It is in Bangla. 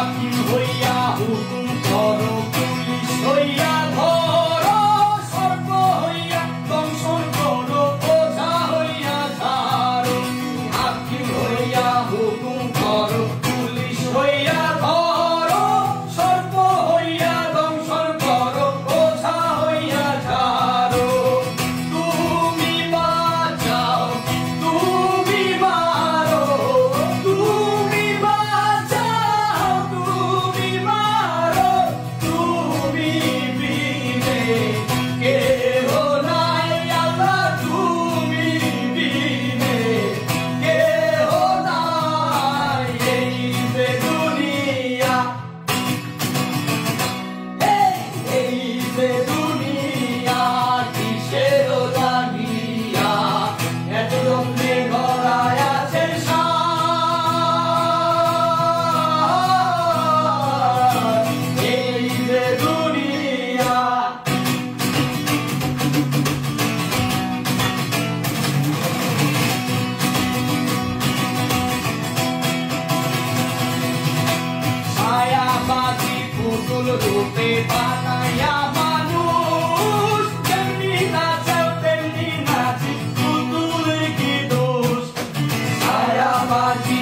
হাকিম হইয়া হুকুম করো, পুলিশ হইয়া ধরো, সর্প হইয়া দংশন করো, ওঝা হইয়া ঝাড়ো। হাকিম হইয়া হুকুম করো, পুলিশ হইয়া ধরো, সর্প হইয়া দংশন করো, ওঝা হইয়া ঝাড়ো। তুমি বাঁচাও, তুমি মারো, তুমি বাঁচাও, তুমি মারো, তুমি বিনে কেহ নাই আল্লাহ, তুমি বিনে কেহ নাই এই যে দুনিয়া, এই যে দুনিয়া কিসের জানিয়া এত রঙে গড়ায় আছে সাজ, এই যে দুনিয়া। ছায়াবাজি পুতুল রূপে বানাইয়া মানুষ, যেমনি নাচাও তেমনি নাচি, পুতুলের কি দোষ। ছায়াবাজি